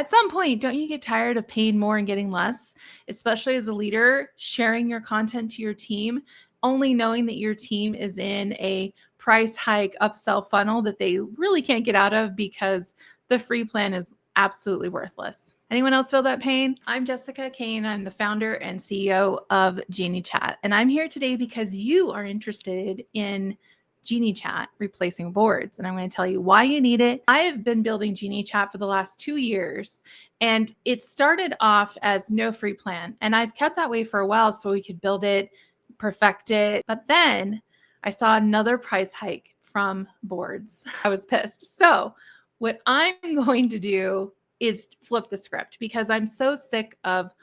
At some point, don't you get tired of paying more and getting less, especially as a leader, sharing your content to your team, only knowing that your team is in a price hike upsell funnel that they really can't get out of because the free plan is absolutely worthless. Anyone else feel that pain? I'm Jessica Kane. I'm the founder and CEO of Geniechat, and I'm here today because you are interested in Geniechat replacing boards. And I'm going to tell you why you need it. I have been building Geniechat for the last 2 years, and it started off as no free plan. And I've kept that way for a while so we could build it, perfect it. But then I saw another price hike from boards. I was pissed. So what I'm going to do is flip the script because I'm so sick of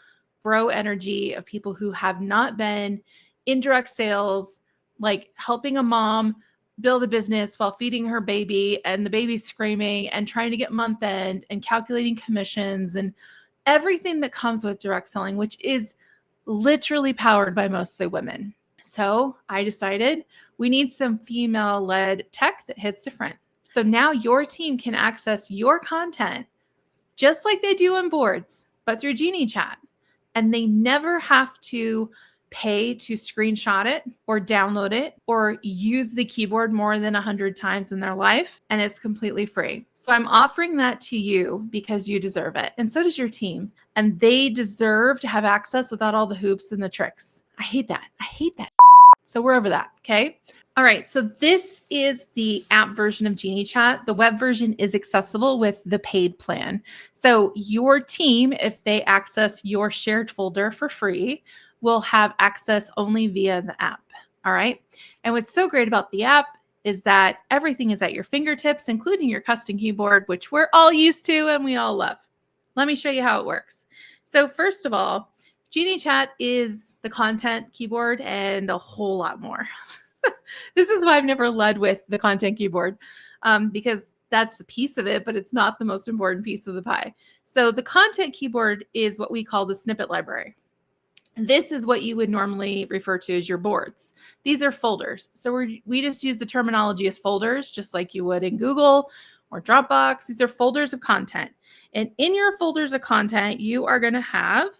bro energy, of people who have not been in direct sales, like helping a mom build a business while feeding her baby and the baby's screaming and trying to get month end and calculating commissions and everything that comes with direct selling, which is literally powered by mostly women. So I decided we need some female-led tech that hits different. So now your team can access your content just like they do on boards, but through Geniechat. And they never have to pay to screenshot it or download it or use the keyboard more than 100 times in their life. And it's completely free. So I'm offering that to you because you deserve it. And so does your team. And they deserve to have access without all the hoops and the tricks. I hate that. I hate that. So we're over that. Okay. All right. So this is the app version of Geniechat. The web version is accessible with the paid plan. So your team, if they access your shared folder for free, will have access only via the app. All right. And what's so great about the app is that everything is at your fingertips, including your custom keyboard, which we're all used to and we all love. Let me show you how it works. So first of all, Geniechat is the content keyboard and a whole lot more. This is why I've never led with the content keyboard because that's a piece of it, but it's not the most important piece of the pie. So the content keyboard is what we call the snippet library. This is what you would normally refer to as your boards. These are folders. So we just use the terminology as folders, just like you would in Google or Dropbox. These are folders of content. And in your folders of content, you are going to have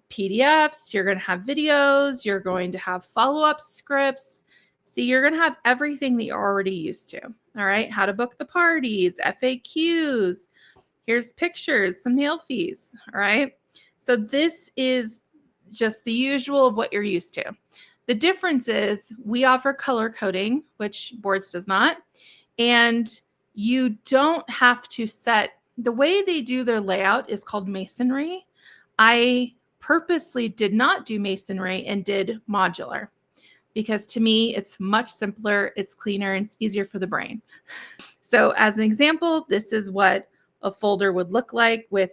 PDFs, you're going to have videos, you're going to have follow-up scripts. See, you're going to have everything that you're already used to. All right. How to book the parties, FAQs. Here's pictures, some nail fees. All right. So this is just the usual of what you're used to. The difference is we offer color coding, which boards does not. And you don't have to set, the way they do their layout is called masonry. I purposely did not do masonry and did modular because to me, it's much simpler, it's cleaner, and it's easier for the brain. So as an example, this is what a folder would look like with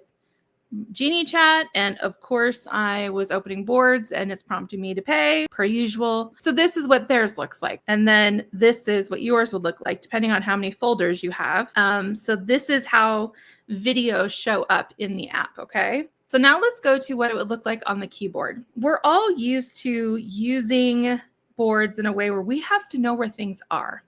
Geniechat. And of course, I was opening boards and it's prompting me to pay per usual. So this is what theirs looks like. And then this is what yours would look like, depending on how many folders you have. So this is how videos show up in the app, okay? So now let's go to what it would look like on the keyboard. We're all used to using boards in a way where we have to know where things are.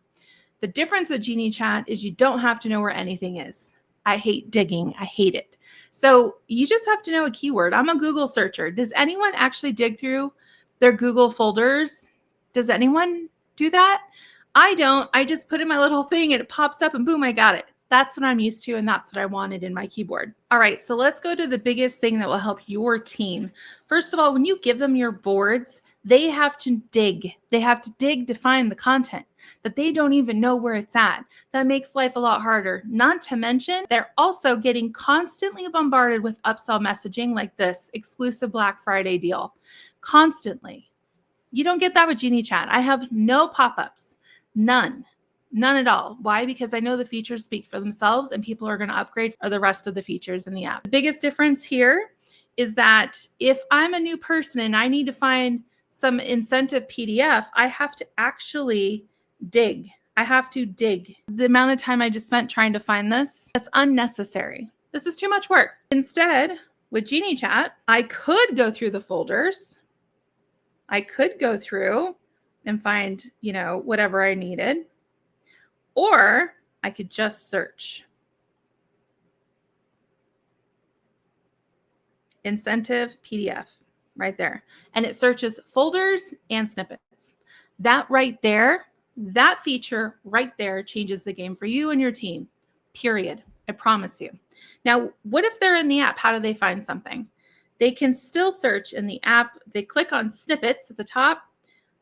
The difference with Geniechat is you don't have to know where anything is. I hate digging. I hate it. So you just have to know a keyword. I'm a Google searcher. Does anyone actually dig through their Google folders? Does anyone do that? I don't. I just put in my little thing and it pops up and boom, I got it. That's what I'm used to and that's what I wanted in my keyboard. All right, so let's go to the biggest thing that will help your team. First of all, when you give them your boards, they have to dig. They have to dig to find the content that they don't even know where it's at. That makes life a lot harder. Not to mention, they're also getting constantly bombarded with upsell messaging like this exclusive Black Friday deal. Constantly. You don't get that with Geniechat. I have no pop-ups. None. None at all. Why? Because I know the features speak for themselves and people are going to upgrade for the rest of the features in the app. The biggest difference here is that if I'm a new person and I need to find some incentive PDF, I have to actually dig. I have to dig. The amount of time I just spent trying to find this, that's unnecessary. This is too much work. Instead, with Geniechat, I could go through the folders. I could go through and find, whatever I needed. Or I could just search. incentive PDF right there. And it searches folders and snippets. That right there, that feature right there changes the game for you and your team, period. I promise you. Now, what if they're in the app? How do they find something? They can still search in the app. They click on snippets at the top.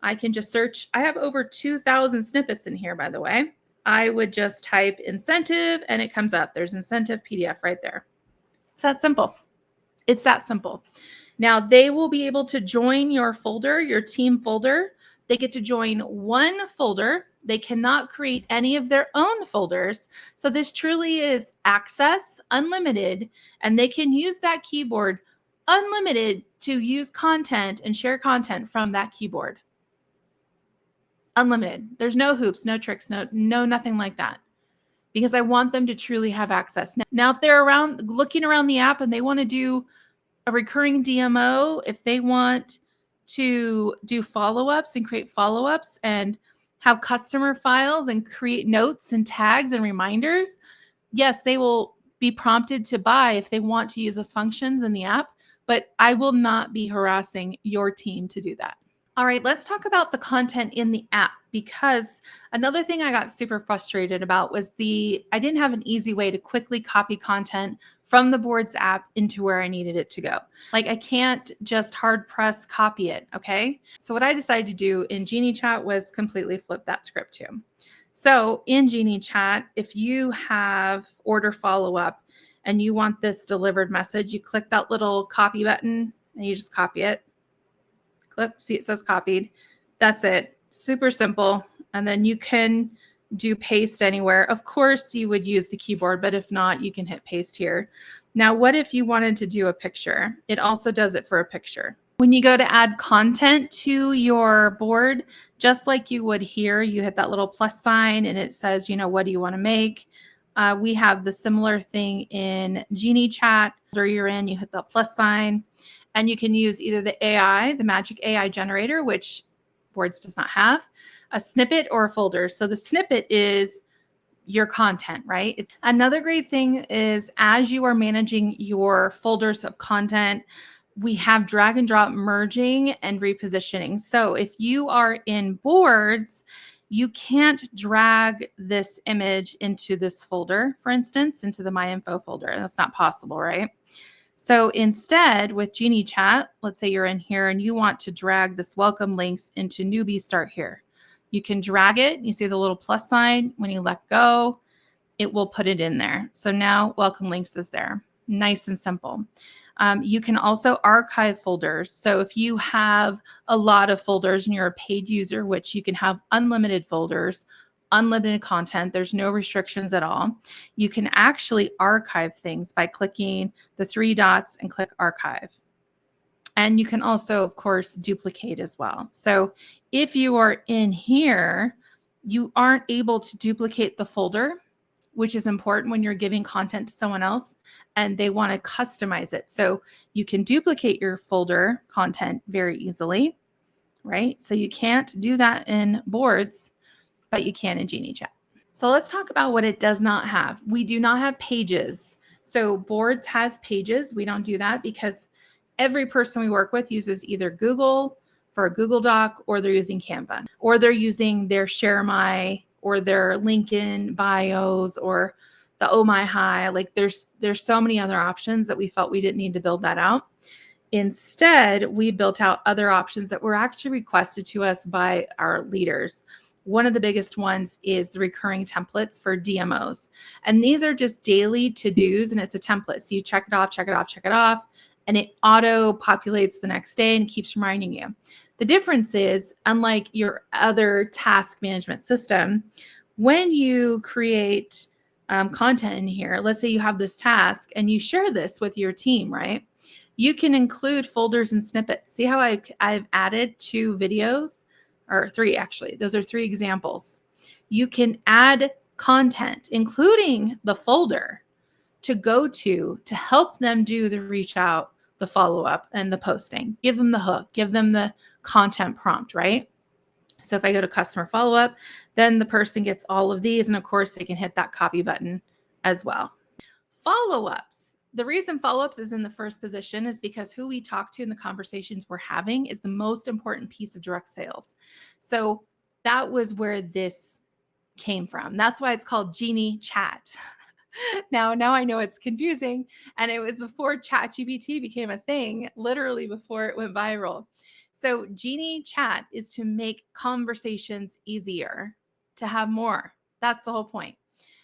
I can just search. I have over 2,000 snippets in here, by the way. I would just type incentive and it comes up. There's incentive PDF right there. It's that simple. It's that simple. Now they will be able to join your folder, your team folder. They get to join one folder. They cannot create any of their own folders. So this truly is access unlimited, and they can use that keyboard unlimited to use content and share content from that keyboard. Unlimited. There's no hoops, no tricks, no nothing like that. Because I want them to truly have access. Now, if they're around looking around the app and they want to do a recurring DMO, if they want to do follow-ups and create follow-ups and have customer files and create notes and tags and reminders, yes, they will be prompted to buy if they want to use those functions in the app, but I will not be harassing your team to do that. All right, let's talk about the content in the app, because another thing I got super frustrated about was I didn't have an easy way to quickly copy content from the Boards app into where I needed it to go. Like, I can't just hard press copy it, okay? So what I decided to do in Geniechat was completely flip that script too. So in Geniechat, if you have order follow-up and you want this delivered message, you click that little copy button and you just copy it. Click, see it says copied. That's it. Super simple. And then you can do paste anywhere. Of course, you would use the keyboard, but if not, you can hit paste here. Now, what if you wanted to do a picture? It also does it for a picture. When you go to add content to your board, just like you would here, you hit that little plus sign and it says, what do you want to make? We have the similar thing in Geniechat. Where you're in, you hit the plus sign. And you can use either the AI, the magic AI generator, which Boards does not have, a snippet or a folder. So the snippet is your content, right? It's another great thing is as you are managing your folders of content, we have drag and drop merging and repositioning. So if you are in Boards, you can't drag this image into this folder, for instance, into the My Info folder. And that's not possible, right? So instead, with Geniechat, let's say you're in here and you want to drag this welcome links into Newbie Start here. You can drag it. You see the little plus sign. When you let go, it will put it in there. So now welcome links is there. Nice and simple. You can also archive folders. So if you have a lot of folders and you're a paid user, which you can have unlimited folders, unlimited content, there's no restrictions at all. You can actually archive things by clicking the 3 dots and click archive. And you can also, of course, duplicate as well. So if you are in here, you aren't able to duplicate the folder, which is important when you're giving content to someone else and they want to customize it. So you can duplicate your folder content very easily, right? So you can't do that in Boards, but you can in Geniechat. So let's talk about what it does not have. We do not have pages. So Boards has pages. We don't do that because every person we work with uses either Google for a Google Doc, or they're using Canva, or they're using their Share My or their LinkedIn bios or the Oh My Hi. Like there's so many other options that we felt we didn't need to build that out. Instead, we built out other options that were actually requested to us by our leaders. One of the biggest ones is the recurring templates for DMOs. And these are just daily to-dos, and it's a template. So you check it off, check it off, check it off, and it auto populates the next day and keeps reminding you. The difference is, unlike your other task management system, when you create content in here, let's say you have this task and you share this with your team, right? You can include folders and snippets. See how I've added 2 videos, or 3 actually. Those are 3 examples. You can add content, including the folder, to go to help them do the reach out, the follow-up, and the posting. Give them the hook, give them the content prompt, right? So if I go to customer follow-up, then the person gets all of these, and of course they can hit that copy button as well. Follow-ups. The reason follow-ups is in the first position is because who we talk to and the conversations we're having is the most important piece of direct sales. So that was where this came from. That's why it's called Geniechat. Now I know it's confusing, and it was before ChatGPT became a thing, literally before it went viral. So Geniechat is to make conversations easier, to have more. That's the whole point.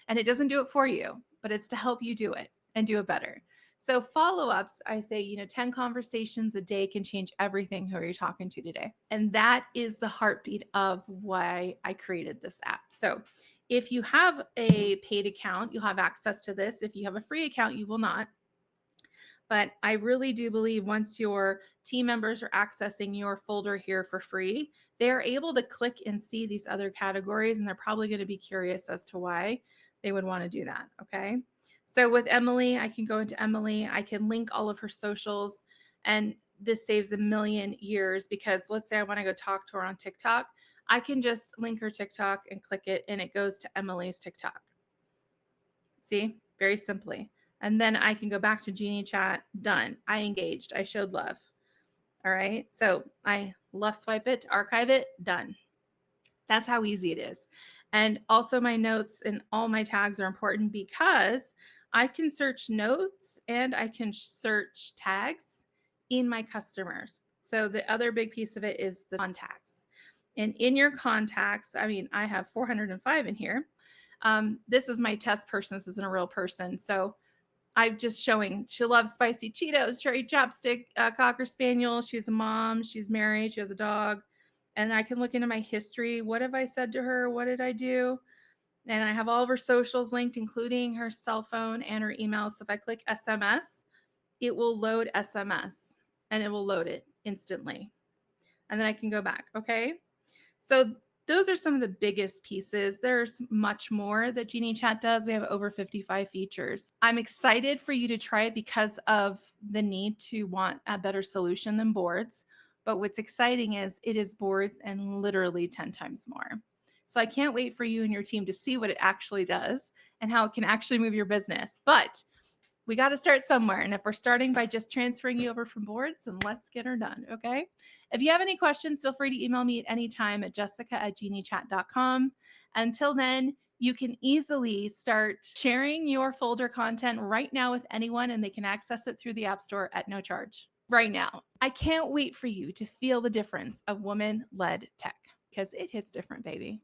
And it doesn't do it for you, but it's to help you do it and do it better. So follow-ups, I say, 10 conversations a day can change everything. Who are you talking to today? And that is the heartbeat of why I created this app. So if you have a paid account, you'll have access to this. If you have a free account, you will not. But I really do believe once your team members are accessing your folder here for free, they're able to click and see these other categories, and they're probably going to be curious as to why they would want to do that. Okay. So with Emily, I can go into Emily, I can link all of her socials, and this saves a million years because let's say I want to go talk to her on TikTok. I can just link her TikTok and click it, and it goes to Emily's TikTok. See, very simply. And then I can go back to Geniechat, done. I engaged, I showed love. All right. So I left swipe it to archive it, done. That's how easy it is. And also my notes and all my tags are important because I can search notes and I can search tags in my customers. So the other big piece of it is the contacts. And in your contacts, I mean, I have 405 in here. This is my test person. This isn't a real person. So I'm just showing she loves spicy Cheetos, cherry chopstick, Cocker Spaniel. She's a mom. She's married. She has a dog. And I can look into my history. What have I said to her? What did I do? And I have all of her socials linked, including her cell phone and her email. So if I click SMS, it will load SMS and it will load it instantly. And then I can go back. Okay. So those are some of the biggest pieces. There's much more that Geniechat does. We have over 55 features. I'm excited for you to try it because of the need to want a better solution than boards. But what's exciting is it is boards and literally 10 times more. So I can't wait for you and your team to see what it actually does and how it can actually move your business. But we got to start somewhere. And if we're starting by just transferring you over from boards, then let's get her done. Okay. If you have any questions, feel free to email me at any time at jessica@geniechat.com. Until then, you can easily start sharing your folder content right now with anyone, and they can access it through the App Store at no charge right now. I can't wait for you to feel the difference of woman-led tech because it hits different, baby.